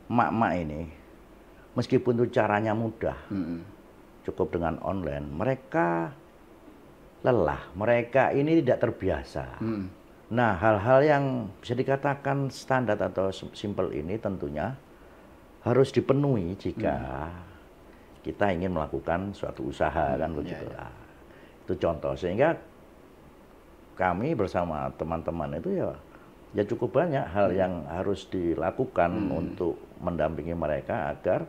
emak-emak ini, meskipun itu caranya mudah, cukup dengan online, mereka lelah, mereka ini tidak terbiasa. Nah, hal-hal yang bisa dikatakan standar atau simple ini tentunya harus dipenuhi jika kita ingin melakukan suatu usaha, kan begitulah. Itu contoh, sehingga kami bersama teman-teman itu ya cukup banyak hal yang harus dilakukan untuk mendampingi mereka agar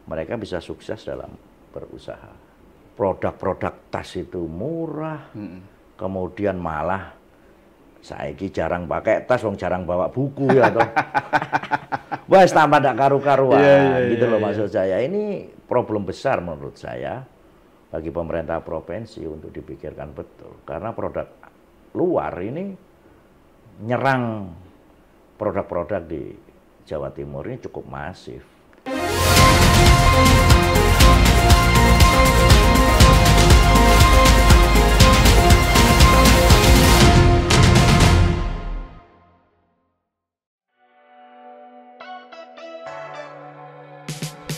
mereka bisa sukses dalam berusaha. Produk-produk tas itu murah, kemudian malah saiki jarang pakai tas, wong jarang bawa buku ya toh. Wes tambah ndak karu-karuan gitu loh maksud saya. Ini problem besar menurut saya bagi pemerintah provinsi untuk dipikirkan betul. Karena produk luar ini nyerang produk-produk di Jawa Timur ini cukup masif.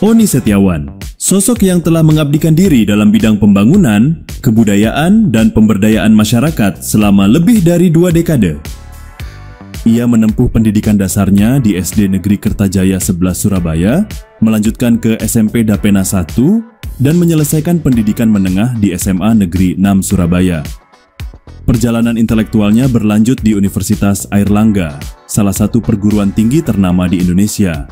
Oni Setiawan, sosok yang telah mengabdikan diri dalam bidang pembangunan, kebudayaan, dan pemberdayaan masyarakat selama lebih dari 2 dekade. Ia menempuh pendidikan dasarnya di SD Negeri Kertajaya 11 Surabaya, melanjutkan ke SMP Dapena 1, dan menyelesaikan pendidikan menengah di SMA Negeri 6 Surabaya. Perjalanan intelektualnya berlanjut di Universitas Airlangga, salah satu perguruan tinggi ternama di Indonesia.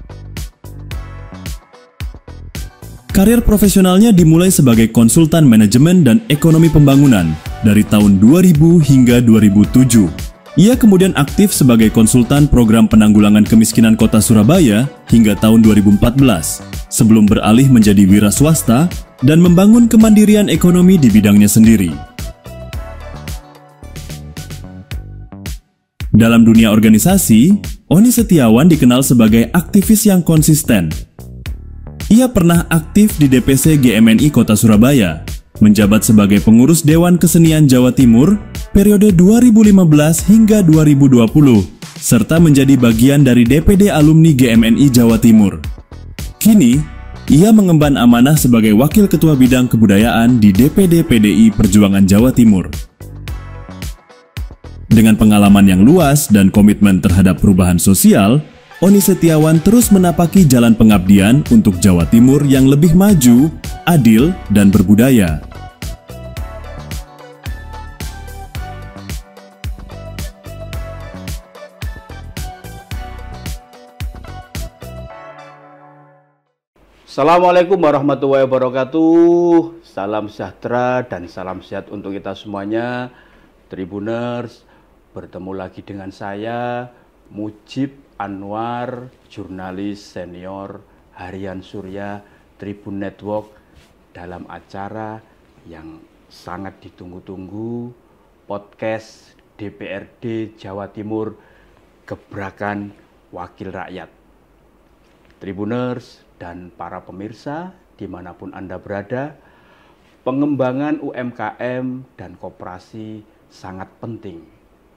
Karir profesionalnya dimulai sebagai konsultan manajemen dan ekonomi pembangunan dari tahun 2000 hingga 2007. Ia kemudian aktif sebagai konsultan program penanggulangan kemiskinan Kota Surabaya hingga tahun 2014, sebelum beralih menjadi wira swasta dan membangun kemandirian ekonomi di bidangnya sendiri. Dalam dunia organisasi, Oni Setiawan dikenal sebagai aktivis yang konsisten. Ia pernah aktif di DPC GMNI Kota Surabaya, menjabat sebagai pengurus Dewan Kesenian Jawa Timur periode 2015 hingga 2020, serta menjadi bagian dari DPD Alumni GMNI Jawa Timur. Kini, ia mengemban amanah sebagai Wakil Ketua Bidang Kebudayaan di DPD PDI Perjuangan Jawa Timur. Dengan pengalaman yang luas dan komitmen terhadap perubahan sosial, Oni Setiawan terus menapaki jalan pengabdian untuk Jawa Timur yang lebih maju, adil, dan berbudaya. Assalamualaikum warahmatullahi wabarakatuh. Salam sejahtera dan salam sehat untuk kita semuanya. Tribuners, bertemu lagi dengan saya, Mujib Anwar, jurnalis senior Harian Surya Tribun Network, dalam acara yang sangat ditunggu-tunggu, podcast DPRD Jawa Timur, Gebrakan Wakil Rakyat. Tribuners dan para pemirsa dimanapun Anda berada, pengembangan UMKM dan koperasi sangat penting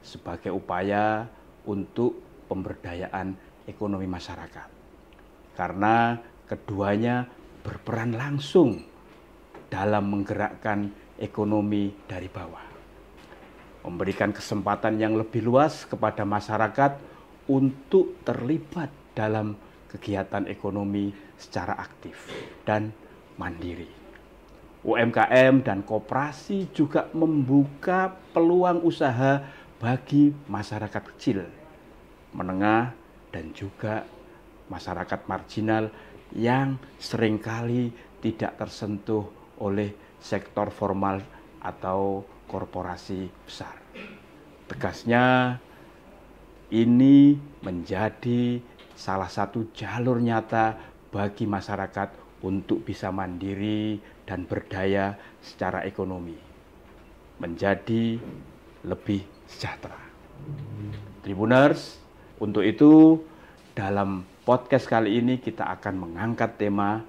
sebagai upaya untuk pemberdayaan ekonomi masyarakat, karena keduanya berperan langsung dalam menggerakkan ekonomi dari bawah, memberikan kesempatan yang lebih luas kepada masyarakat untuk terlibat dalam kegiatan ekonomi secara aktif dan mandiri. UMKM dan koperasi juga membuka peluang usaha bagi masyarakat kecil, menengah, dan juga masyarakat marginal yang seringkali tidak tersentuh oleh sektor formal atau korporasi besar. Tegasnya, ini menjadi salah satu jalur nyata bagi masyarakat untuk bisa mandiri dan berdaya secara ekonomi, menjadi lebih sejahtera. Tribuners, untuk itu, dalam podcast kali ini kita akan mengangkat tema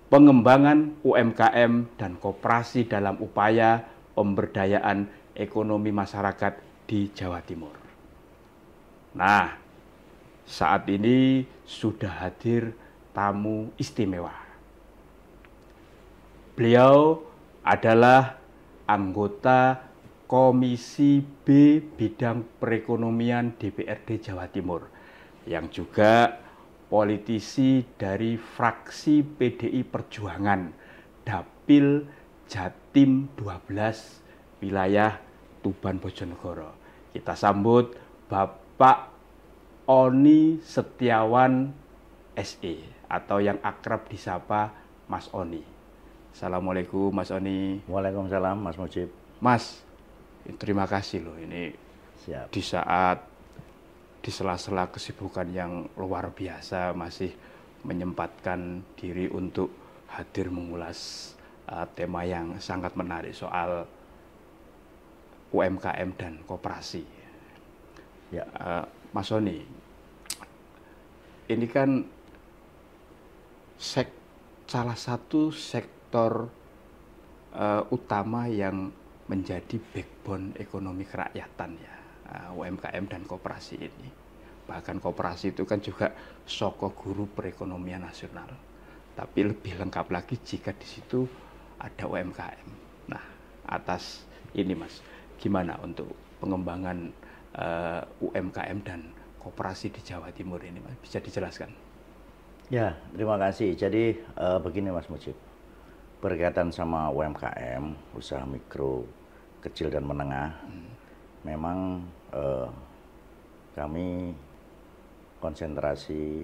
pengembangan UMKM dan koperasi dalam upaya pemberdayaan ekonomi masyarakat di Jawa Timur. Nah, saat ini sudah hadir tamu istimewa. Beliau adalah anggota Komisi B Bidang Perekonomian DPRD Jawa Timur, yang juga politisi dari fraksi PDI Perjuangan Dapil Jatim 12 wilayah Tuban Bojonegoro. Kita sambut Bapak Oni Setiawan SE atau yang akrab disapa Mas Oni. Assalamualaikum Mas Oni. Waalaikumsalam Mas Mujib. Mas, terima kasih loh ini. Siap. Di saat di sela-sela kesibukan yang luar biasa masih menyempatkan diri untuk hadir mengulas tema yang sangat menarik soal UMKM dan koperasi. Ya. Mas Oni, ini kan salah satu sektor utama yang menjadi backbone ekonomi kerakyatan ya, UMKM dan koperasi ini. Bahkan koperasi itu kan juga soko guru perekonomian nasional. Tapi lebih lengkap lagi jika di situ ada UMKM. Nah, atas ini Mas, gimana untuk pengembangan UMKM dan koperasi di Jawa Timur ini, Mas? Bisa dijelaskan? Ya, terima kasih. Jadi begini Mas Mujib, berkaitan sama UMKM, usaha mikro, kecil dan menengah, memang kami konsentrasi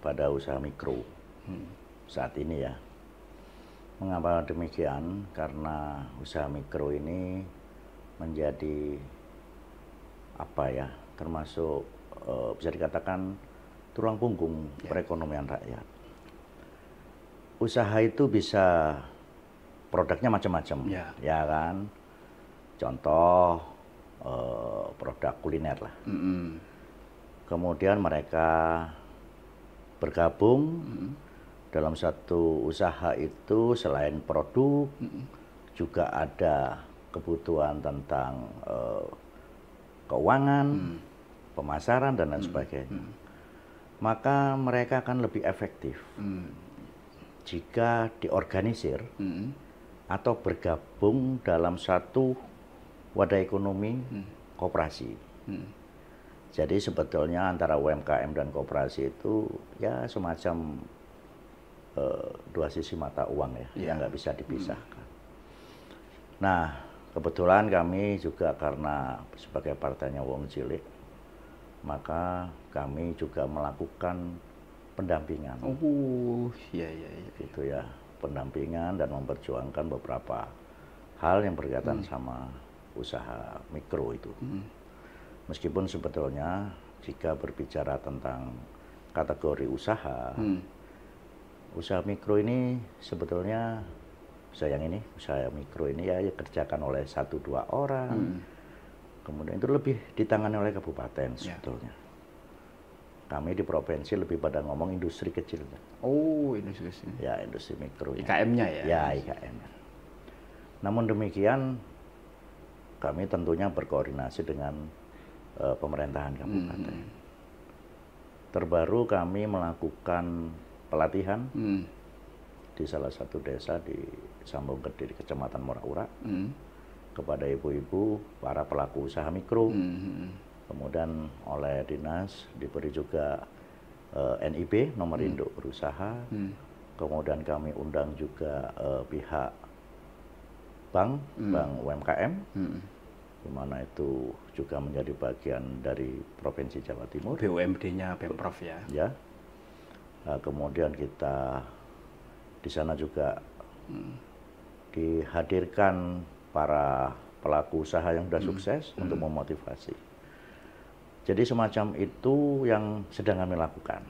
pada usaha mikro saat ini ya. Mengapa demikian? Karena usaha mikro ini menjadi apa ya, termasuk bisa dikatakan tulang punggung perekonomian rakyat. Usaha itu bisa produknya macam-macam, ya kan? Contoh produk kuliner lah. Kemudian mereka bergabung dalam satu usaha itu, selain produk juga ada kebutuhan tentang keuangan, pemasaran dan lain sebagainya. Maka mereka akan lebih efektif jika diorganisir atau bergabung dalam satu wadah ekonomi koperasi. Jadi sebetulnya antara UMKM dan koperasi itu ya semacam dua sisi mata uang ya, yang nggak bisa dipisahkan. Nah, kebetulan kami juga karena sebagai partainya wong cilik, maka kami juga melakukan pendampingan. Gitu ya, pendampingan dan memperjuangkan beberapa hal yang berkaitan sama usaha mikro itu. Meskipun sebetulnya jika berbicara tentang kategori usaha, usaha mikro ini sebetulnya usaha mikro ini ya dikerjakan oleh 1-2 orang. Kemudian itu lebih ditangani oleh kabupaten sebetulnya. Kami di provinsi lebih pada ngomong industri kecil. Oh, industri kecil. Ya, industri mikro. IKM-nya ya? Ya, IKM-nya. Namun demikian, kami tentunya berkoordinasi dengan pemerintahan kabupaten. Terbaru kami melakukan pelatihan di salah satu desa di Sambung Gede, di Kecamatan Moraura, kepada ibu-ibu para pelaku usaha mikro. Kemudian oleh dinas diberi juga NIB, nomor induk berusaha. Kemudian kami undang juga pihak bank UMKM, di mana itu juga menjadi bagian dari Provinsi Jawa Timur. BUMD-nya Pemprov ya. Ya. Kemudian kita di sana juga dihadirkan para pelaku usaha yang sudah sukses untuk memotivasi. Jadi semacam itu yang sedang kami lakukan.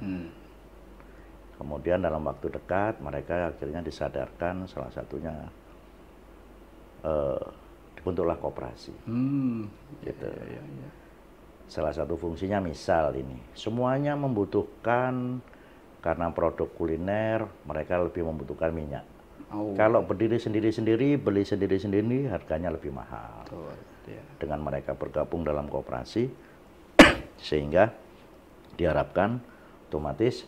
Kemudian dalam waktu dekat mereka akhirnya disadarkan, salah satunya dibentuklah koperasi. Gitu. Salah satu fungsinya misal ini, semuanya membutuhkan, karena produk kuliner mereka lebih membutuhkan minyak. Kalau berdiri sendiri-sendiri, beli sendiri-sendiri, harganya lebih mahal. Dengan mereka bergabung dalam koperasi, sehingga diharapkan otomatis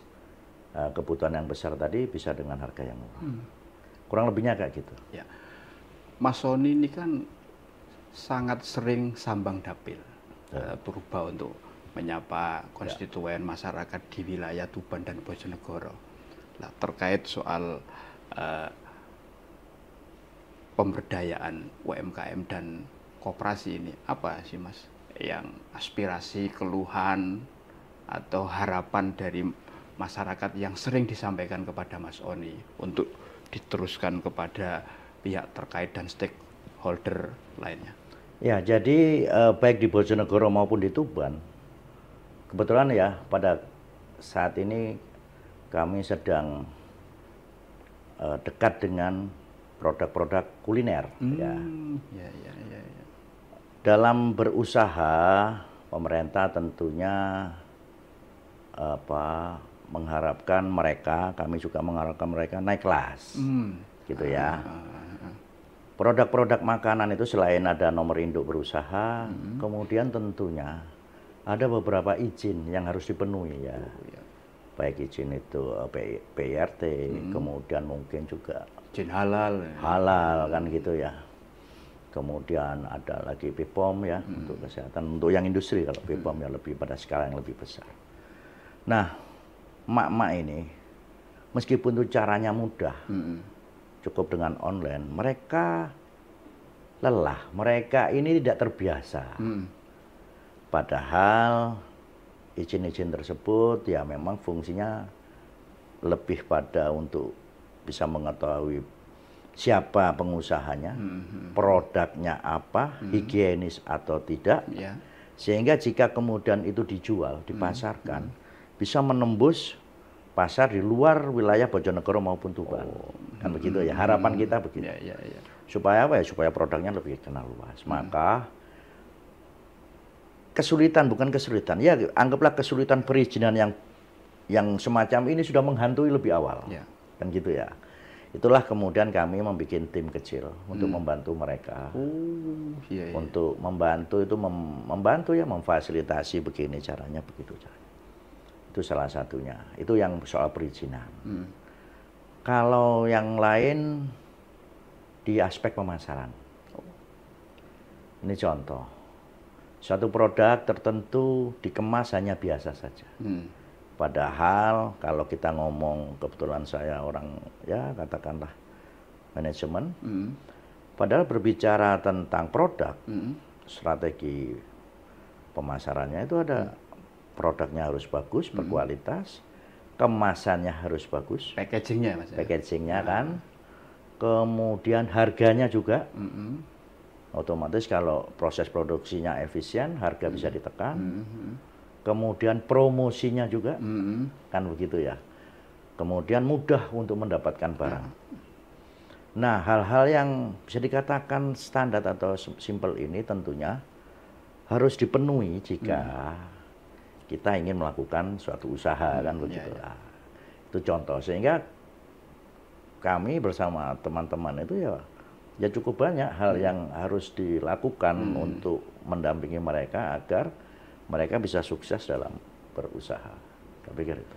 kebutuhan yang besar tadi bisa dengan harga yang murah. Kurang lebihnya kayak gitu. Ya. Mas Sony ini kan sangat sering sambang dapil, berubah untuk menyapa konstituen masyarakat di wilayah Tuban dan Bojonegoro. Nah, terkait soal pemberdayaan UMKM dan koperasi ini, apa sih Mas yang aspirasi, keluhan, atau harapan dari masyarakat yang sering disampaikan kepada Mas Oni untuk diteruskan kepada pihak terkait dan stakeholder lainnya? Ya, jadi baik di Bojonegoro maupun di Tuban, kebetulan ya pada saat ini kami sedang dekat dengan produk-produk kuliner. Ya. Dalam berusaha, pemerintah tentunya mengharapkan mereka, kami juga mengharapkan mereka naik kelas, gitu ya. Produk-produk makanan itu selain ada nomor induk berusaha, kemudian tentunya ada beberapa izin yang harus dipenuhi ya. Baik izin itu PIRT, kemudian mungkin juga izin halal kan gitu ya. Kemudian ada lagi BPOM ya untuk kesehatan, untuk yang industri. Kalau BPOM ya lebih pada skala yang lebih besar. Nah, emak-emak ini meskipun itu caranya mudah, cukup dengan online, mereka lelah, mereka ini tidak terbiasa. Padahal izin-izin tersebut ya memang fungsinya lebih pada untuk bisa mengetahui siapa pengusahanya, produknya apa, higienis atau tidak, sehingga jika kemudian itu dijual, dipasarkan, bisa menembus pasar di luar wilayah Bojonegoro maupun Tuban. Kan begitu ya, harapan kita begitu. Supaya apa ya? Supaya produknya lebih kenal luas. Maka kesulitan, bukan kesulitan, ya anggaplah kesulitan perizinan yang semacam ini sudah menghantui lebih awal. Kan gitu ya. Itulah kemudian kami membuat tim kecil untuk membantu mereka. Untuk membantu itu membantu ya, memfasilitasi begini caranya, begitu caranya. Itu salah satunya. Itu yang soal perizinan. Kalau yang lain di aspek pemasaran. Ini contoh. Suatu produk tertentu dikemas hanya biasa saja. Padahal kalau kita ngomong, kebetulan saya orang ya katakanlah manajemen, padahal berbicara tentang produk, strategi pemasarannya itu ada produknya harus bagus, berkualitas, kemasannya harus bagus, packagingnya Mas, packagingnya kan, kemudian harganya juga, otomatis kalau proses produksinya efisien, harga bisa ditekan. Kemudian promosinya juga, kan begitu ya. Kemudian mudah untuk mendapatkan barang. Nah, hal-hal yang bisa dikatakan standar atau simple ini tentunya harus dipenuhi jika kita ingin melakukan suatu usaha, kan begitu. Itu contoh. Sehingga kami bersama teman-teman itu ya cukup banyak hal yang harus dilakukan untuk mendampingi mereka agar mereka bisa sukses dalam berusaha. Saya pikir itu.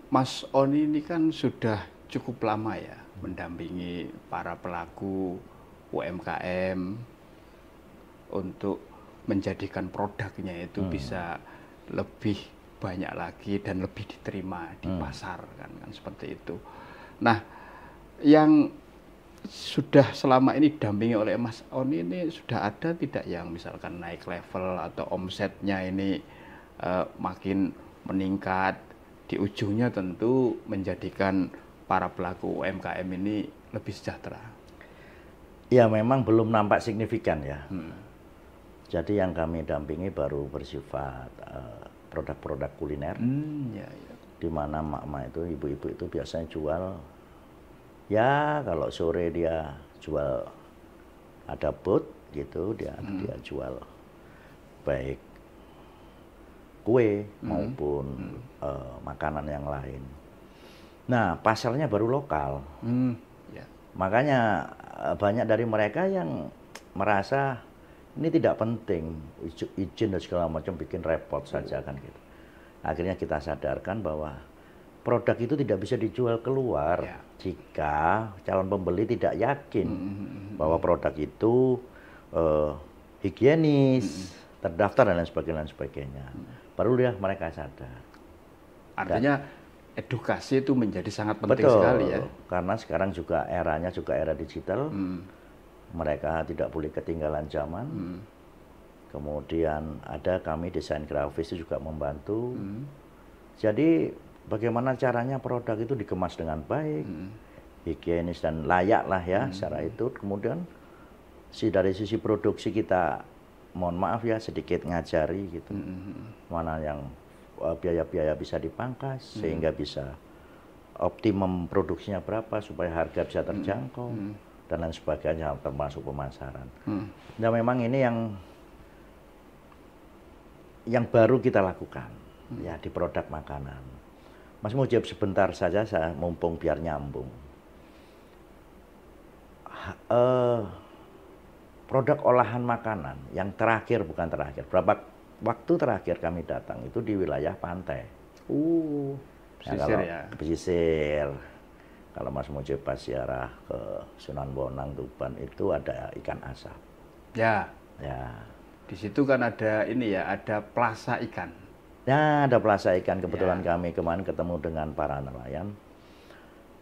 Mas Oni ini kan sudah cukup lama ya mendampingi para pelaku UMKM untuk menjadikan produknya itu bisa lebih banyak lagi dan lebih diterima di pasar, kan seperti itu. Nah, yang sudah selama ini didampingi oleh Mas Oni ini sudah ada tidak yang misalkan naik level atau omsetnya ini makin meningkat, di ujungnya tentu menjadikan para pelaku UMKM ini lebih sejahtera? Ya memang belum nampak signifikan ya. Jadi yang kami dampingi baru bersifat produk-produk kuliner, di mana mak-mak itu, ibu-ibu itu biasanya jual. Ya kalau sore dia jual, ada booth gitu, dia jual baik kue maupun makanan yang lain. Nah pasarnya baru lokal. Makanya banyak dari mereka yang merasa ini tidak penting, izin dan segala macam, bikin repot saja kan gitu. Akhirnya kita sadarkan bahwa produk itu tidak bisa dijual keluar jika calon pembeli tidak yakin bahwa produk itu higienis, terdaftar dan lain sebagainya. Baru dia mereka sadar. Artinya edukasi itu menjadi sangat penting sekali ya. Karena sekarang juga eranya juga era digital. Mereka tidak boleh ketinggalan zaman. Kemudian ada kami desain grafis itu juga membantu. Jadi bagaimana caranya produk itu dikemas dengan baik, higienis dan layak lah ya secara itu. Kemudian dari sisi produksi kita, mohon maaf ya sedikit ngajari gitu, mana yang biaya-biaya bisa dipangkas sehingga bisa optimum produksinya berapa supaya harga bisa terjangkau dan lain sebagainya termasuk pemasaran. Nah memang ini yang baru kita lakukan ya di produk makanan. Mas Mujib sebentar saja saya mumpung biar nyambung. Produk olahan makanan yang terakhir bukan terakhir, berapa waktu terakhir kami datang itu di wilayah pantai. Pesisir ya. Pesisir. Kalau Mas Mujib pas ziarah ke Sunan Bonang Tuban itu ada ikan asap. Ya. Ya. Di situ kan ada ini ya, ada plaza ikan. Ya, ada plaza ikan. Kebetulan kami kemarin ketemu dengan para nelayan.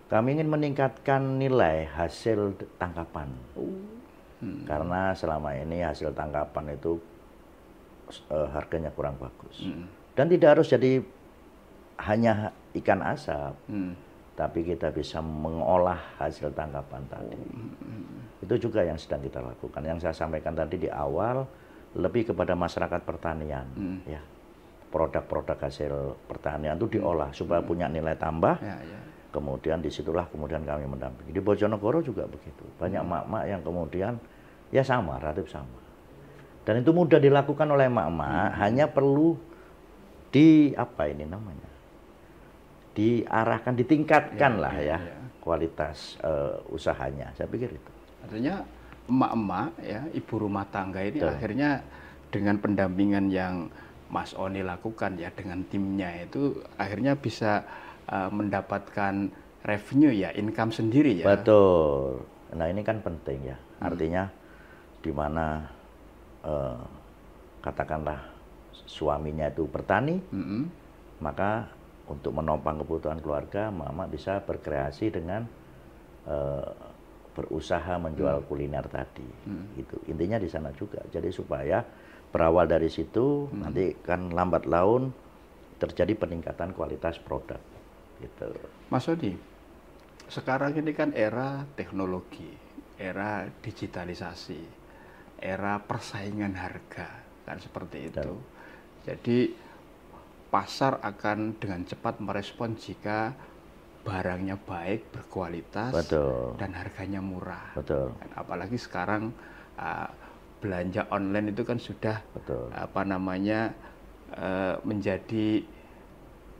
Kami ingin meningkatkan nilai hasil tangkapan. Karena selama ini hasil tangkapan itu harganya kurang bagus. Dan tidak harus jadi hanya ikan asap. Tapi kita bisa mengolah hasil tangkapan tadi. Itu juga yang sedang kita lakukan. Yang saya sampaikan tadi di awal, lebih kepada masyarakat pertanian, ya produk-produk hasil pertanian itu diolah supaya punya nilai tambah. Kemudian disitulah kemudian kami mendampingi. Di Bojonegoro juga begitu, banyak mak-mak yang kemudian ya sama, relatif sama. Dan itu mudah dilakukan oleh mak-mak, hanya perlu diarahkan, ditingkatkan lah ya kualitas usahanya. Saya pikir itu. Artinya emak-emak ya, ibu rumah tangga ini akhirnya dengan pendampingan yang Mas Oni lakukan ya dengan timnya itu akhirnya bisa mendapatkan revenue ya, income sendiri ya. Betul. Nah ini kan penting ya. Artinya di mana katakanlah suaminya itu bertani, maka untuk menopang kebutuhan keluarga, mama bisa berkreasi dengan berusaha menjual kuliner tadi. Gitu. Intinya di sana juga. Jadi supaya berawal dari situ, nanti kan lambat laun terjadi peningkatan kualitas produk. Gitu. Mas Odi, sekarang ini kan era teknologi, era digitalisasi, era persaingan harga, kan seperti itu. Jadi pasar akan dengan cepat merespon jika barangnya baik, berkualitas, dan harganya murah. Dan apalagi sekarang belanja online itu kan sudah menjadi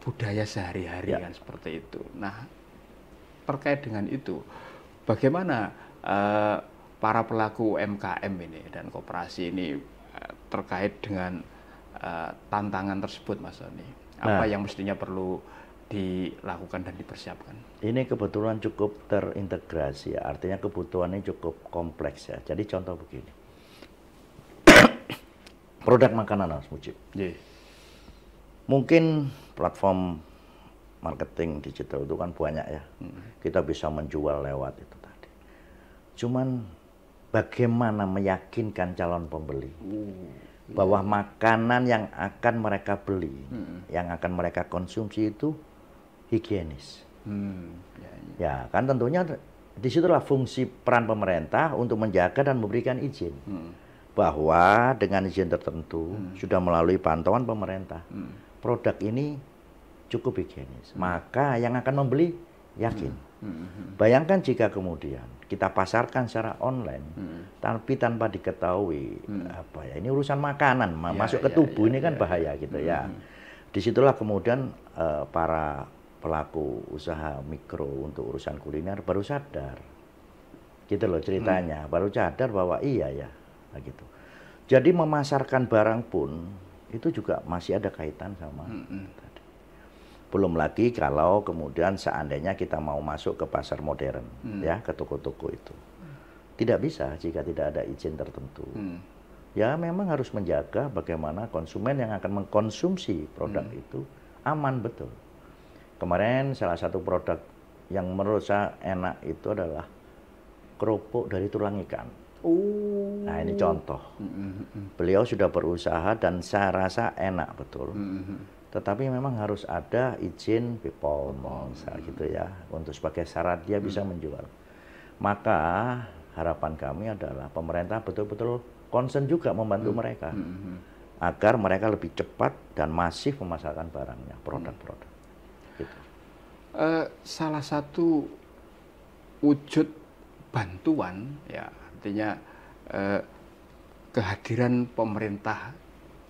budaya sehari-hari kan seperti itu. Nah, terkait dengan itu, bagaimana para pelaku UMKM ini dan koperasi ini terkait dengan tantangan tersebut, Mas Oni? Apa yang mestinya perlu dilakukan dan dipersiapkan? Ini kebetulan cukup terintegrasi ya, artinya kebutuhannya cukup kompleks ya. Jadi contoh begini, produk makanan Mas Mujib. Mungkin platform marketing digital itu kan banyak ya, kita bisa menjual lewat itu tadi. Cuman bagaimana meyakinkan calon pembeli bahwa makanan yang akan mereka beli, yang akan mereka konsumsi itu higienis. Ya kan tentunya disitulah fungsi peran pemerintah untuk menjaga dan memberikan izin. Bahwa dengan izin tertentu sudah melalui pantauan pemerintah, produk ini cukup higienis. Maka yang akan membeli yakin. Bayangkan jika kemudian kita pasarkan secara online, tapi tanpa diketahui ini urusan makanan masuk ke tubuh ini kan bahaya gitu ya. Disitulah kemudian para pelaku usaha mikro untuk urusan kuliner baru sadar, gitu loh ceritanya, baru sadar bahwa iya ya, gitu. Jadi memasarkan barang pun itu juga masih ada kaitan sama tadi. Belum lagi kalau kemudian seandainya kita mau masuk ke pasar modern, ya, ke toko-toko itu. Tidak bisa jika tidak ada izin tertentu. Ya memang harus menjaga bagaimana konsumen yang akan mengkonsumsi produk itu aman betul. Kemarin salah satu produk yang menurut saya enak itu adalah kerupuk dari tulang ikan. Nah ini contoh. Beliau sudah berusaha dan saya rasa enak betul. Tetapi memang harus ada izin BPOM, gitu ya, untuk sebagai syarat dia bisa menjual. Maka harapan kami adalah pemerintah betul-betul concern juga membantu mereka agar mereka lebih cepat dan masif memasarkan barangnya, produk-produk. Gitu. Salah satu wujud bantuan, ya artinya kehadiran pemerintah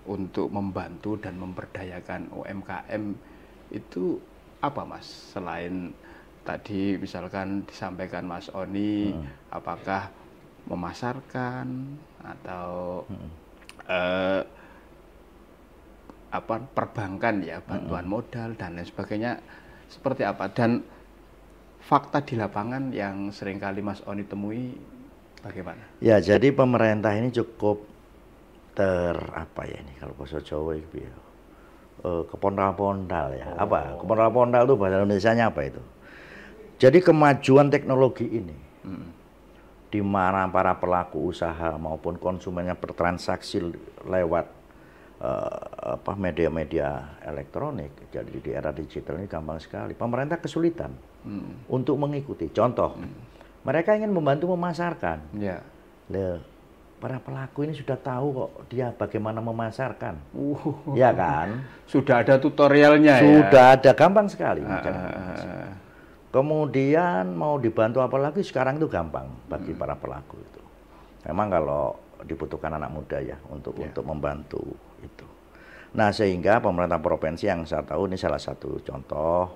untuk membantu dan memberdayakan UMKM itu apa, Mas? Selain tadi misalkan disampaikan Mas Oni, apakah memasarkan atau perbankan ya, bantuan modal dan lain sebagainya, seperti apa? Dan fakta di lapangan yang seringkali Mas Oni temui bagaimana? Ya, jadi pemerintah ini cukup apa ya ini kalau bahasa Jawa itu ya, kepondal-pondal ya. Apa? Kepondal-pondal itu bahasa Indonesianya apa itu? Jadi kemajuan teknologi ini, di mana para pelaku usaha maupun konsumennya bertransaksi lewat media-media elektronik, jadi di era digital ini gampang sekali. Pemerintah kesulitan untuk mengikuti. Contoh, mereka ingin membantu memasarkan. Para pelaku ini sudah tahu kok dia bagaimana memasarkan, ya kan? Sudah ada tutorialnya ya? Sudah ada, gampang sekali. Kemudian mau dibantu apa lagi sekarang itu gampang bagi para pelaku itu. Memang kalau dibutuhkan anak muda ya untuk membantu itu. Nah sehingga pemerintah provinsi yang saya tahu ini salah satu contoh,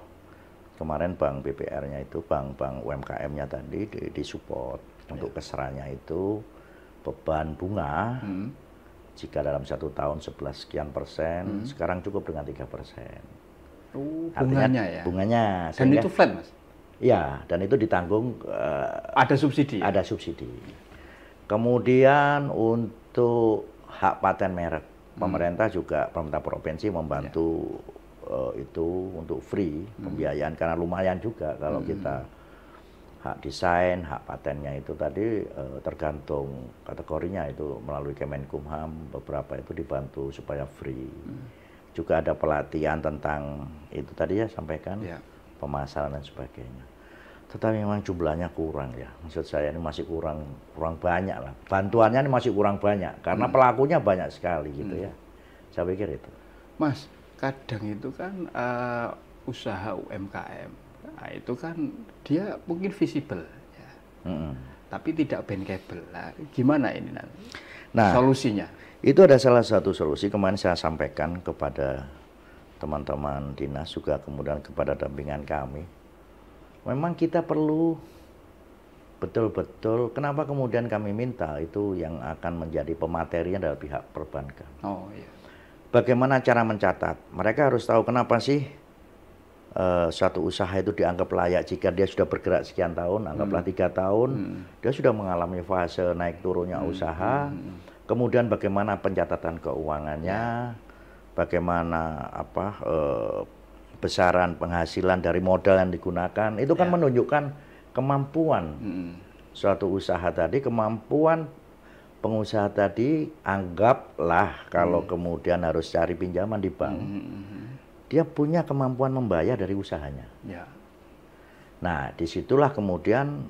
kemarin bank BPR-nya itu, bank UMKM-nya tadi disupport untuk keserannya itu beban bunga jika dalam 1 tahun 11 sekian persen, sekarang cukup dengan 3%. Bunganya ya? Bunganya. Dan itu flat, Mas? Ya, dan itu ditanggung. Ada subsidi? Ada subsidi. Kemudian untuk hak paten merek, pemerintah provinsi membantu itu untuk free pembiayaan, karena lumayan juga kalau kita hak desain, hak patennya itu tadi tergantung kategorinya, itu melalui Kemenkumham beberapa itu dibantu supaya free. Juga ada pelatihan tentang itu tadi ya sampaikan, pemasaran dan sebagainya. Tetapi memang jumlahnya kurang ya. Maksud saya ini masih kurang banyak lah. Bantuannya ini masih kurang banyak karena pelakunya banyak sekali gitu ya. Saya pikir itu. Mas, kadang itu kan usaha UMKM. Nah, itu kan dia mungkin visible ya. Tapi tidak bankable. Nah, gimana ini nanti? Nah, solusinya? Itu ada salah satu solusi kemarin saya sampaikan kepada teman-teman dinas juga, kemudian kepada dampingan kami. Memang kita perlu betul-betul, kenapa kemudian kami minta itu yang akan menjadi pematerian adalah pihak perbankan. Oh iya. Bagaimana cara mencatat? Mereka harus tahu kenapa sih suatu usaha itu dianggap layak jika dia sudah bergerak sekian tahun, anggaplah 3 tahun, dia sudah mengalami fase naik turunnya usaha. Kemudian bagaimana pencatatan keuangannya, bagaimana besaran penghasilan dari modal yang digunakan, itu kan menunjukkan kemampuan suatu usaha tadi, kemampuan pengusaha tadi. Anggaplah kalau kemudian harus cari pinjaman di bank, dia punya kemampuan membayar dari usahanya. Nah, disitulah kemudian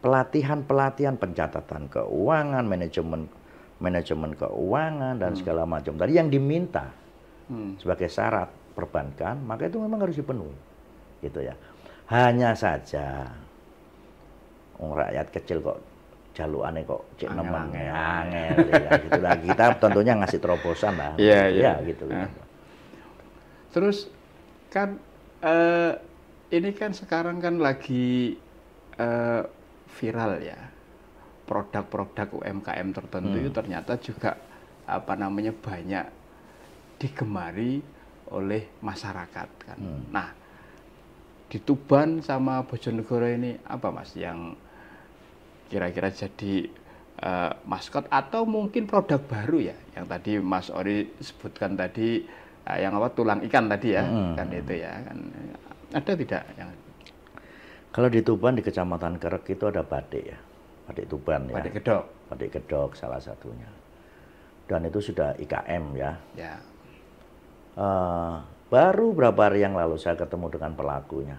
pelatihan pencatatan keuangan, manajemen keuangan dan segala macam tadi yang diminta sebagai syarat perbankan, maka itu memang harus dipenuhi, gitu ya. Hanya saja rakyat kecil kok jaluannya kok cek nemang angel ya, gitu lah. Kita tentunya ngasih terobosan lah, gitu. Terus kan ini kan sekarang kan lagi viral ya, produk-produk UMKM tertentu itu ternyata juga banyak digemari oleh masyarakat kan. Nah, di Tuban sama Bojonegoro ini apa Mas yang kira-kira jadi maskot atau mungkin produk baru ya yang tadi Mas Ori sebutkan tadi yang apa tulang ikan tadi ya kan itu ya kan ada tidak yang kalau di Tuban di Kecamatan Kerek itu ada batik ya, batik Tuban ya, batik Gedok salah satunya, dan itu sudah IKM ya. Baru beberapa hari yang lalu saya ketemu dengan pelakunya.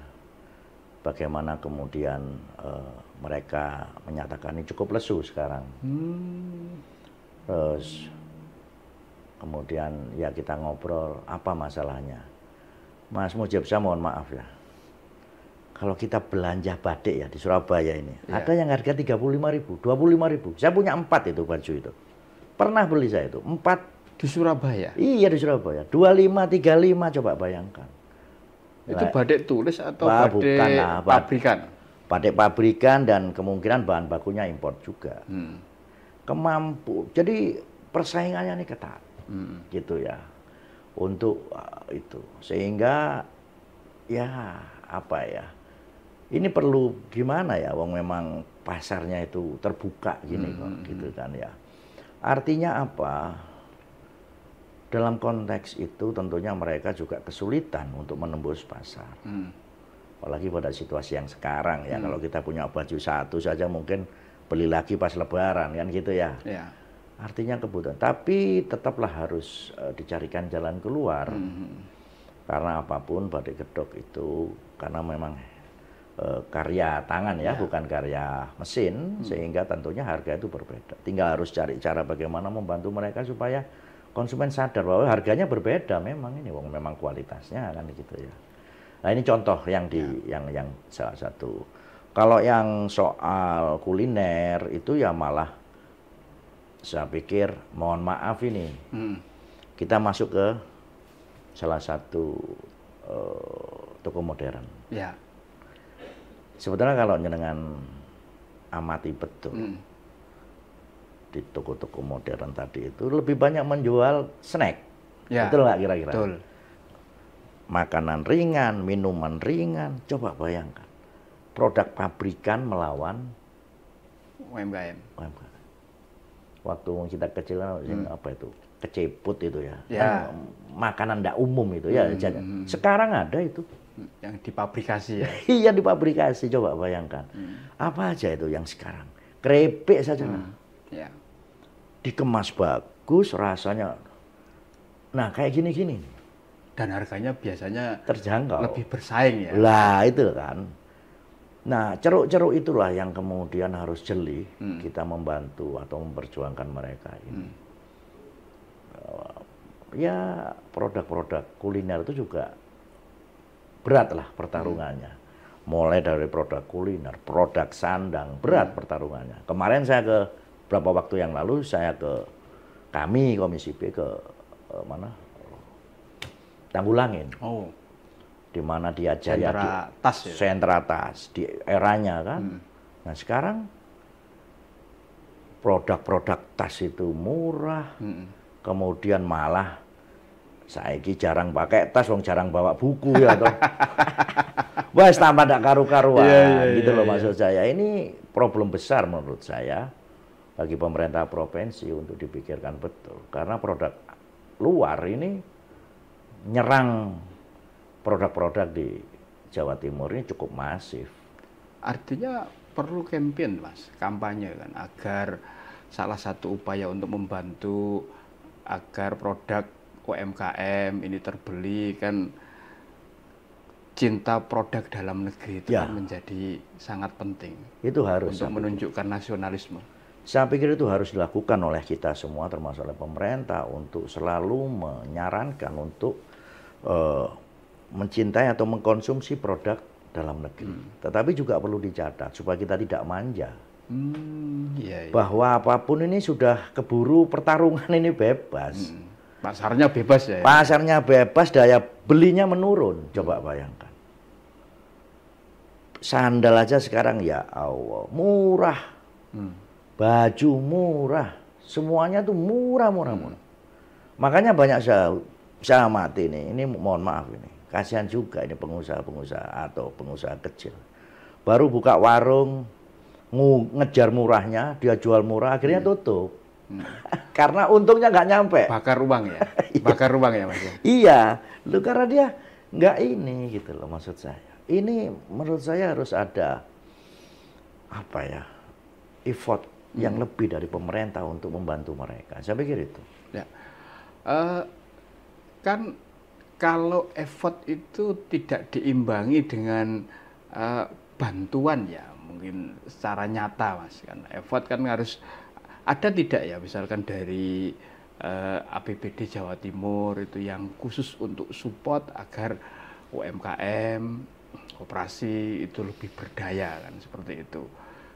Bagaimana kemudian mereka menyatakan ini cukup lesu sekarang. Terus kemudian ya kita ngobrol apa masalahnya. Mas Mujib, saya mohon maaf ya. Kalau kita belanja batik ya di Surabaya ini, ada yang harga 35.000, 25.000. Saya punya 4 itu baju itu. Pernah beli saya itu 4. Di Surabaya? Iya di Surabaya. 25, 35 coba bayangkan. Itu batik tulis atau batik pabrikan? Batik pabrikan dan kemungkinan bahan bakunya impor juga. Jadi persaingannya ini ketat. Gitu ya. Untuk itu. Sehingga ya apa ya. Ini perlu gimana ya, wong memang pasarnya itu terbuka gini kok gitu kan ya. Artinya apa? Dalam konteks itu tentunya mereka juga kesulitan untuk menembus pasar. Apalagi pada situasi yang sekarang ya, kalau kita punya baju satu saja mungkin beli lagi pas lebaran kan gitu ya. Artinya kebutuhan, tapi tetaplah harus dicarikan jalan keluar. Karena apapun batik Gedok itu, karena memang karya tangan ya, bukan karya mesin, sehingga tentunya harga itu berbeda. Tinggal harus cari cara bagaimana membantu mereka supaya konsumen sadar bahwa harganya berbeda memang ini, memang kualitasnya kan gitu ya. Nah ini contoh yang yang salah satu. Kalau yang soal kuliner itu ya malah saya pikir mohon maaf ini kita masuk ke salah satu toko modern. Sebetulnya kalau dengan amati betul. Di toko-toko modern tadi itu lebih banyak menjual snack, betul nggak kira-kira? Betul. Makanan ringan, minuman ringan, coba bayangkan produk pabrikan melawan UMKM. Waktu kita kecil apa itu keceput itu ya, kan makanan ndak umum itu ya. Sekarang ada itu yang dipabrikasi ya. Iya dipabrikasi, coba bayangkan apa aja itu yang sekarang keripik saja. Dikemas bagus rasanya. Nah kayak gini-gini. Dan harganya biasanya terjangkau. Lebih bersaing ya. Lah itu kan. Nah ceruk-ceruk itulah yang kemudian harus jeli kita membantu atau memperjuangkan mereka ini. Ya produk-produk kuliner itu juga berat lah pertarungannya. Mulai dari produk kuliner, produk sandang, berat pertarungannya. Kemarin saya ke beberapa waktu yang lalu saya ke kami Komisi B ke mana Tanggulangin, di mana dia jaya sentra tas di eranya kan. Nah sekarang produk-produk tas itu murah, kemudian malah saya jarang pakai tas, wong jarang bawa buku ya toh. Wah tambah tak karu-karuan gitu loh maksud saya. Ini problem besar menurut saya bagi pemerintah provinsi untuk dipikirkan betul. Karena produk luar ini nyerang produk-produk di Jawa Timur ini cukup masif. Artinya perlu campaign Mas, kampanye kan, agar salah satu upaya untuk membantu agar produk UMKM ini terbeli kan, cinta produk dalam negeri itu kan menjadi sangat penting. Itu harus untuk menunjukkan nasionalisme. Saya pikir itu harus dilakukan oleh kita semua termasuk oleh pemerintah untuk selalu menyarankan untuk mencintai atau mengkonsumsi produk dalam negeri. Tetapi juga perlu dicatat supaya kita tidak manja. Bahwa apapun ini sudah keburu pertarungan ini bebas. Pasarnya bebas ya. Pasarnya bebas, daya belinya menurun. Coba bayangkan. Sandal aja sekarang ya Allah murah. Baju murah, semuanya tuh murah. Makanya banyak saya saya amati ini mohon maaf ini, kasihan juga ini pengusaha-pengusaha atau pengusaha kecil. Baru buka warung, ngejar murahnya, dia jual murah, akhirnya tutup. Karena untungnya nggak nyampe. Bakar uang ya, bakar uang ya Mas. Iya, lu karena dia nggak ini gitu loh maksud saya. Ini menurut saya harus ada apa ya, effort yang lebih dari pemerintah untuk membantu mereka. Saya pikir itu. Ya. Kan kalau effort itu tidak diimbangi dengan bantuan ya, mungkin secara nyata Mas, kan effort kan harus ada tidak ya, misalkan dari APBD Jawa Timur itu yang khusus untuk support agar UMKM, koperasi itu lebih berdaya kan, seperti itu,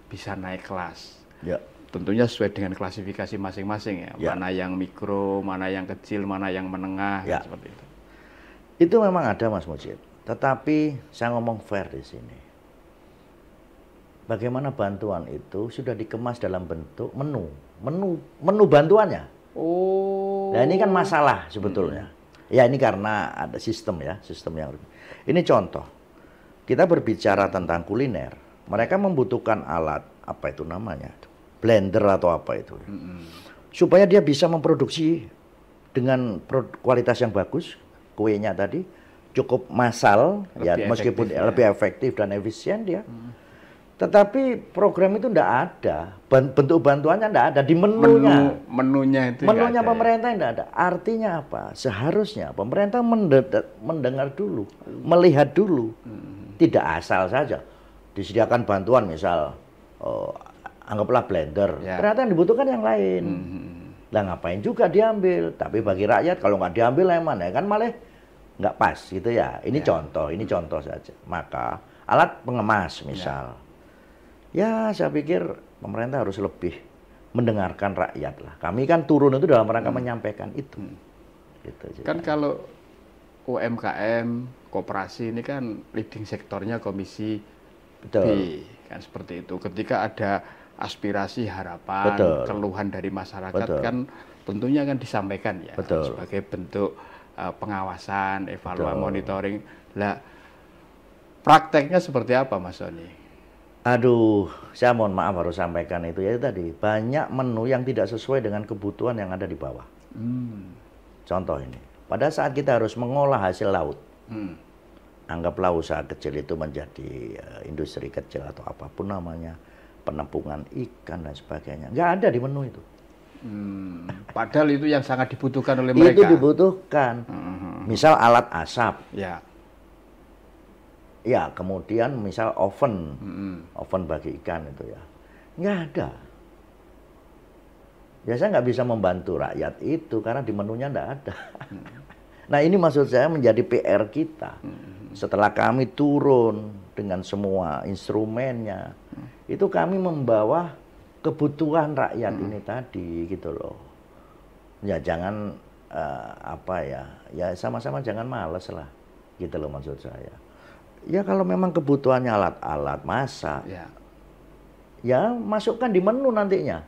bisa naik kelas. Ya. Tentunya sesuai dengan klasifikasi masing-masing ya, Ya. mana yang mikro, mana yang kecil, mana yang menengah, Ya. kan, seperti itu. Itu memang ada Mas Mujib. Tetapi saya ngomong fair di sini. Bagaimana bantuan itu sudah dikemas dalam bentuk menu bantuannya. Oh. Nah ini kan masalah sebetulnya. Ya ini karena ada sistem ya, sistem yang ini contoh. Kita berbicara tentang kuliner, mereka membutuhkan alat apa itu namanya, blender atau apa itu, supaya dia bisa memproduksi dengan kualitas yang bagus, kuenya tadi cukup massal, ya meskipun lebih efektif dan efisien dia. Tetapi program itu tidak ada, bentuk bantuannya tidak ada di menunya. Menunya itu Menunya ada, pemerintah tidak ada. Artinya apa? Seharusnya pemerintah mendengar dulu, melihat dulu, tidak asal saja disediakan bantuan misal, anggaplah blender. Ya. Ternyata yang dibutuhkan yang lain. Lah ngapain juga diambil? Tapi bagi rakyat kalau nggak diambil yang mana? Kan malah nggak pas gitu ya. Ini contoh saja. Maka alat pengemas misal. Ya saya pikir pemerintah harus lebih mendengarkan rakyat lah. Kami kan turun itu dalam rangka menyampaikan itu. Gitu, kan kalau UMKM, koperasi ini kan leading sektornya Komisi B, kan seperti itu. Ketika ada aspirasi, harapan, keluhan dari masyarakat kan tentunya kan disampaikan ya sebagai bentuk pengawasan, evaluasi, monitoring. Lah prakteknya seperti apa Mas Sony? Aduh, saya mohon maaf harus sampaikan itu ya tadi banyak menu yang tidak sesuai dengan kebutuhan yang ada di bawah. Contoh ini, pada saat kita harus mengolah hasil laut, anggaplah usaha kecil itu menjadi industri kecil atau apapun namanya, penampungan ikan dan sebagainya, nggak ada di menu itu. Padahal itu yang sangat dibutuhkan oleh mereka. Itu dibutuhkan. Misal alat asap. Ya, kemudian misal oven, oven bagi ikan itu ya, nggak ada. Ya saya nggak bisa membantu rakyat itu karena di menunya nggak ada. Nah ini maksud saya menjadi PR kita. Setelah kami turun dengan semua instrumennya, itu kami membawa kebutuhan rakyat ini tadi gitu loh. Ya jangan ya sama-sama jangan males lah, gitu loh maksud saya. Ya kalau memang kebutuhannya alat-alat masak, ya masukkan di menu nantinya.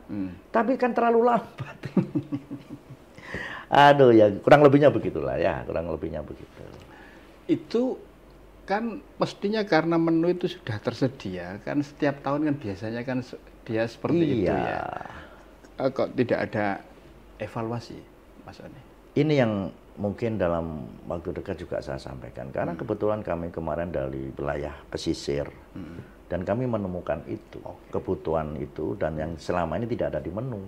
Tapi kan terlalu lambat. Aduh ya kurang lebihnya begitulah ya, kurang lebihnya begitu. Itu kan mestinya karena menu itu sudah tersedia, kan setiap tahun kan biasanya kan dia seperti itu ya. Kok tidak ada evaluasi Mas Oni? Ini yang mungkin dalam waktu dekat juga saya sampaikan karena kebetulan kami kemarin dari wilayah pesisir dan kami menemukan itu kebutuhan itu dan yang selama ini tidak ada di menu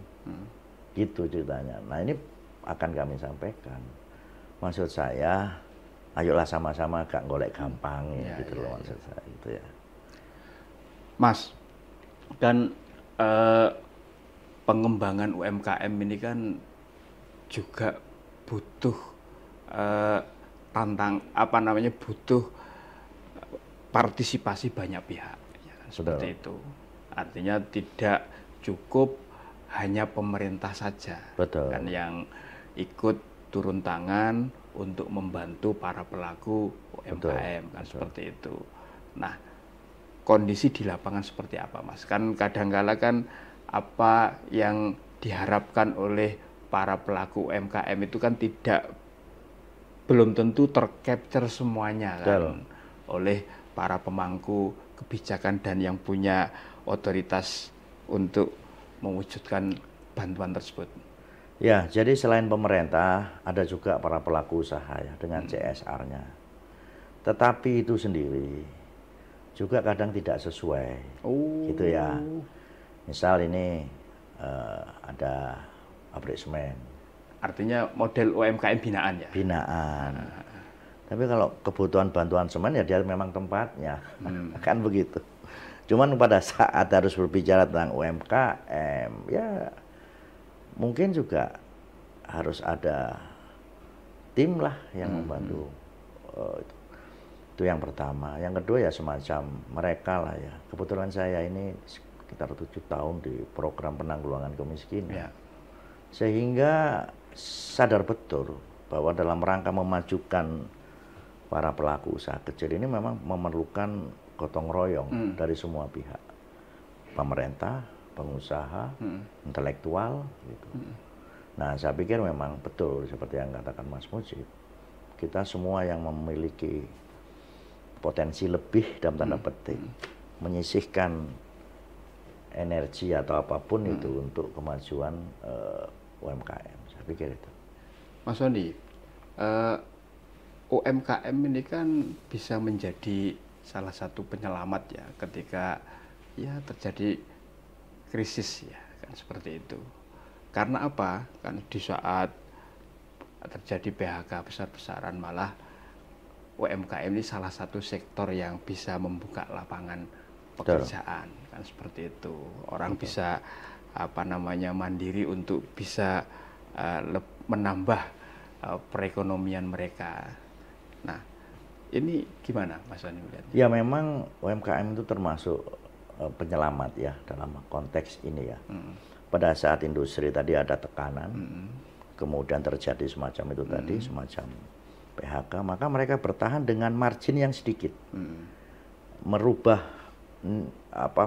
gitu ceritanya. Nah ini akan kami sampaikan. Maksud saya, ayolah sama-sama gak golek gampang gitu loh maksud saya itu ya. Mas, dan pengembangan UMKM ini kan juga butuh butuh partisipasi banyak pihak ya, seperti itu. Artinya tidak cukup hanya pemerintah saja kan yang ikut turun tangan untuk membantu para pelaku UMKM kan seperti itu. Nah, kondisi di lapangan seperti apa Mas? Kan kadang-kala kan apa yang diharapkan oleh para pelaku UMKM itu kan tidak belum tentu tercapture semuanya kan Betul. oleh para pemangku kebijakan dan yang punya otoritas untuk mewujudkan bantuan tersebut. Ya, jadi selain pemerintah, ada juga para pelaku usaha ya dengan CSR-nya. Tetapi itu sendiri juga kadang tidak sesuai, gitu ya. Misal ini ada pabrik semen, Artinya model UMKM binaan ya? binaan. Tapi kalau kebutuhan bantuan semen ya dia memang tempatnya, kan begitu. Cuman pada saat harus berbicara tentang UMKM, ya mungkin juga harus ada tim lah yang membantu. Itu yang pertama. Yang kedua ya semacam mereka lah ya. Kebetulan saya ini sekitar 7 tahun di program penanggulangan kemiskinan. Ya. Sehingga sadar betul bahwa dalam rangka memajukan para pelaku usaha kecil ini memang memerlukan gotong royong dari semua pihak. Pemerintah, pengusaha, intelektual gitu. Nah, saya pikir memang betul seperti yang katakan Mas Mujib. Kita semua yang memiliki potensi lebih dalam tanda petik menyisihkan energi atau apapun itu untuk kemajuan UMKM. Saya pikir itu. Mas Soni, UMKM ini kan bisa menjadi salah satu penyelamat ya ketika ya terjadi krisis ya kan seperti itu. Karena apa? Kan di saat terjadi PHK besar-besaran malah UMKM ini salah satu sektor yang bisa membuka lapangan pekerjaan kan seperti itu. Orang bisa apa namanya mandiri untuk bisa menambah perekonomian mereka. Nah, ini gimana Mas Soni melihatnya? Ya memang UMKM itu termasuk penyelamat ya dalam konteks ini ya. Pada saat industri tadi ada tekanan, kemudian terjadi semacam itu tadi, semacam PHK, maka mereka bertahan dengan margin yang sedikit. Merubah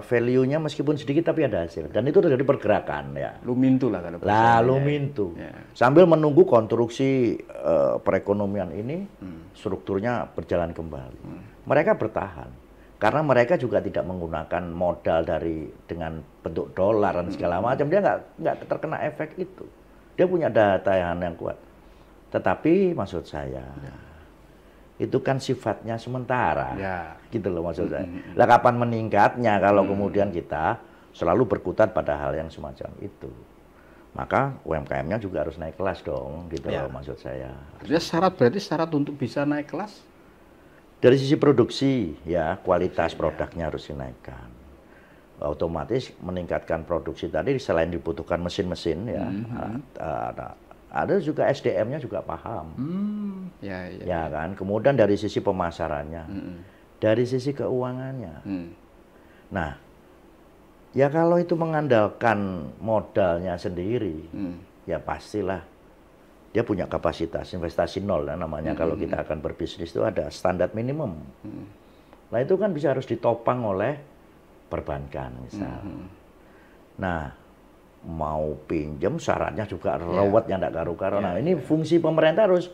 value-nya meskipun sedikit tapi ada hasil. Dan itu terjadi pergerakan ya. Lumintu lah kalau Lumintu. Ya. Sambil menunggu konstruksi perekonomian ini strukturnya berjalan kembali. Mereka bertahan. Karena mereka juga tidak menggunakan modal dengan bentuk dolar dan segala macam. Dia nggak terkena efek itu. Dia punya daya tahan yang kuat. Tetapi maksud saya, itu kan sifatnya sementara. Gitu loh maksud saya. Lah kapan meningkatnya kalau kemudian kita selalu berkutat pada hal yang semacam itu. Maka UMKM-nya juga harus naik kelas dong, gitu loh maksud saya. Artinya berarti syarat untuk bisa naik kelas? Dari sisi produksi, ya kualitas produknya harus dinaikkan. Otomatis meningkatkan produksi tadi selain dibutuhkan mesin-mesin ya, ada juga SDM-nya juga paham. Ya kan. Kemudian dari sisi pemasarannya, dari sisi keuangannya. Nah, ya kalau itu mengandalkan modalnya sendiri, ya pastilah dia punya kapasitas investasi nol namanya. Kalau kita akan berbisnis itu ada standar minimum. Nah itu kan bisa harus ditopang oleh perbankan misal. Nah mau pinjam syaratnya juga ruwet yang tidak karu-karu. Nah ini fungsi pemerintah harus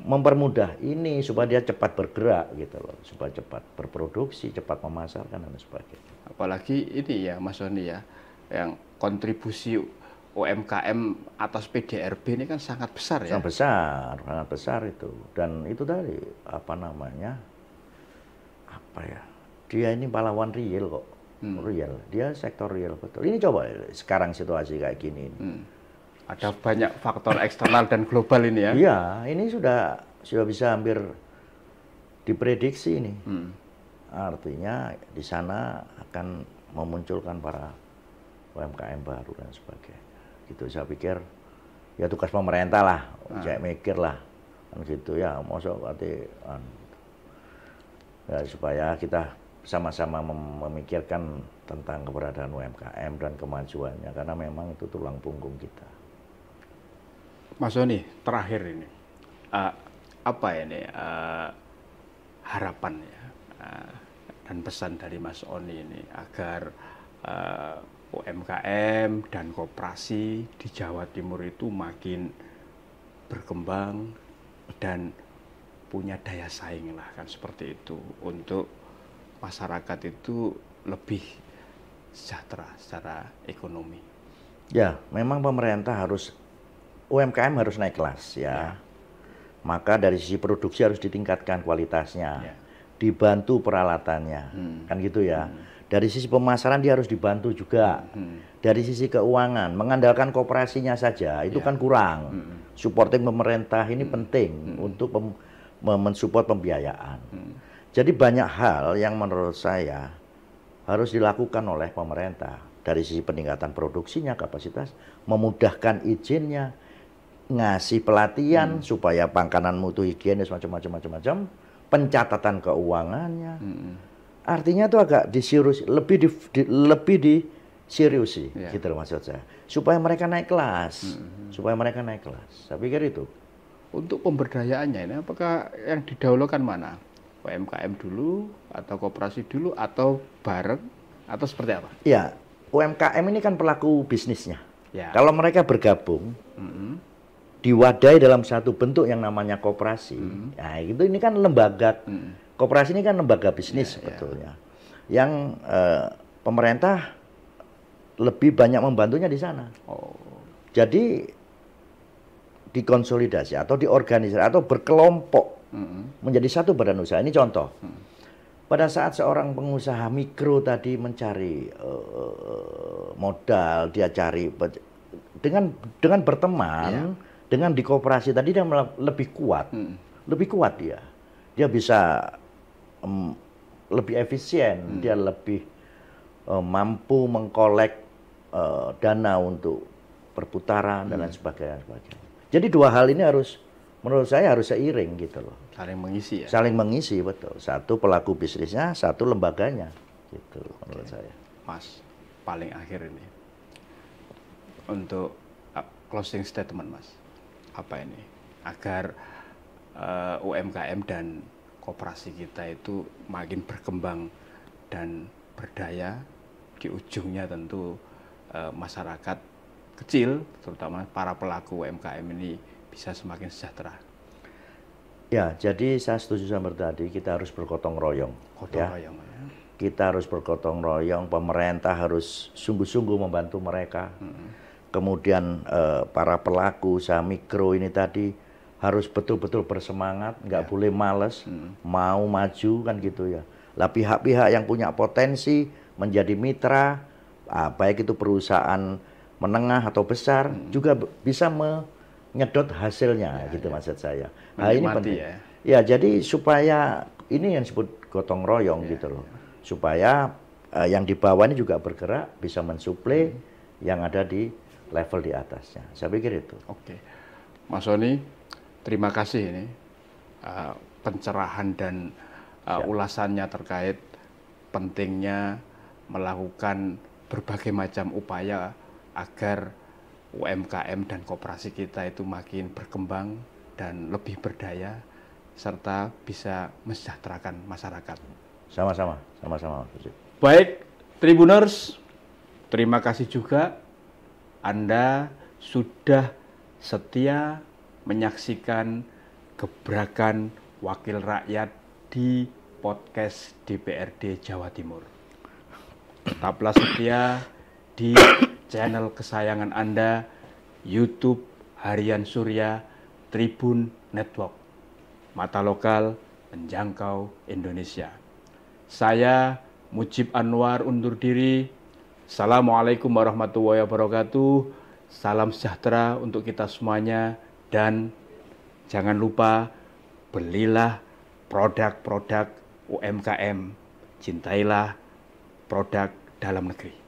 mempermudah ini supaya dia cepat bergerak gitu loh, supaya cepat berproduksi, cepat memasarkan dan sebagainya. Apalagi ini ya Mas Soni ya, yang kontribusi UMKM atas PDRB ini kan sangat besar ya. Sangat besar itu. Dan itu tadi dia ini pahlawan real kok. Real, dia sektor real betul. Ini coba sekarang situasi kayak gini. Ada banyak faktor eksternal dan global ini ya. Iya, ini sudah bisa hampir diprediksi ini. Artinya di sana akan memunculkan para UMKM baru dan sebagainya. Gitu saya pikir ya tugas pemerintah lah, saya mikir lah kan gitu ya, mosok ya supaya kita sama-sama memikirkan tentang keberadaan UMKM dan kemajuannya karena memang itu tulang punggung kita. Mas Soni, terakhir ini apa ini harapan ya dan pesan dari Mas Soni ini agar UMKM dan koperasi di Jawa Timur itu makin berkembang dan punya daya saing lah kan seperti itu untuk masyarakat itu lebih sejahtera secara ekonomi. Ya, memang pemerintah harus UMKM harus naik kelas ya. Maka dari sisi produksi harus ditingkatkan kualitasnya, dibantu peralatannya, kan gitu ya. Dari sisi pemasaran dia harus dibantu juga. Dari sisi keuangan, mengandalkan koperasinya saja itu kan kurang. Supporting pemerintah ini penting untuk mensupport pembiayaan. Jadi banyak hal yang menurut saya harus dilakukan oleh pemerintah. Dari sisi peningkatan produksinya, kapasitas, memudahkan izinnya, ngasih pelatihan supaya pangkanan mutu higienis macam-macam, pencatatan keuangannya. Artinya itu agak diseriusi, lebih diseriusi, gitu loh maksud saya. Supaya mereka naik kelas, Saya pikir itu. Untuk pemberdayaannya ini, apakah yang didahulukan mana? UMKM dulu, atau koperasi dulu, atau bareng, atau seperti apa? Ya, UMKM ini kan pelaku bisnisnya. Ya. Kalau mereka bergabung, diwadahi dalam satu bentuk yang namanya koperasi. Nah, itu ini kan lembaga. Koperasi ini kan lembaga bisnis sebetulnya. Yang pemerintah lebih banyak membantunya di sana. Jadi dikonsolidasi atau diorganisasi atau berkelompok menjadi satu badan usaha. Ini contoh. Pada saat seorang pengusaha mikro tadi mencari modal, dia cari dengan berteman, dengan di koperasi tadi dia lebih kuat, dia bisa lebih efisien, dia lebih mampu mengkolek dana untuk perputaran dan lain sebagainya. Jadi dua hal ini harus, menurut saya harus seiring gitu loh. Saling mengisi ya? Saling mengisi, betul. Satu pelaku bisnisnya, satu lembaganya, gitu menurut saya. Mas, paling akhir ini, untuk closing statement Mas, apa ini? Agar UMKM dan koperasi kita itu makin berkembang dan berdaya, di ujungnya tentu masyarakat kecil, terutama para pelaku UMKM ini bisa semakin sejahtera. Ya, jadi saya setuju sama tadi, kita harus bergotong royong. Kita harus bergotong royong, pemerintah harus sungguh-sungguh membantu mereka. Kemudian para pelaku usaha mikro ini tadi harus betul-betul bersemangat, nggak boleh males, mau maju kan gitu ya. Lah pihak-pihak yang punya potensi menjadi mitra, baik itu perusahaan menengah atau besar, juga bisa menyedot hasilnya, gitu maksud saya. Nah, ini penting. Ya, jadi supaya ini yang disebut gotong royong gitu loh. Supaya yang di bawah ini juga bergerak, bisa mensuplai yang ada di level di atasnya. Saya pikir itu. Oke. Mas Sony, terima kasih ini pencerahan dan ulasannya terkait pentingnya melakukan berbagai macam upaya agar UMKM dan koperasi kita itu makin berkembang dan lebih berdaya serta bisa mesejahterakan masyarakat. Sama-sama. Baik, Tribuners, terima kasih juga Anda sudah setia menyaksikan gebrakan wakil rakyat di podcast DPRD Jawa Timur. Tetaplah setia di channel kesayangan Anda, YouTube Harian Surya Tribun Network. Mata lokal menjangkau Indonesia. Saya Mujib Anwar undur diri. Assalamualaikum warahmatullahi wabarakatuh. Salam sejahtera untuk kita semuanya. Dan jangan lupa belilah produk-produk UMKM. Cintailah produk dalam negeri.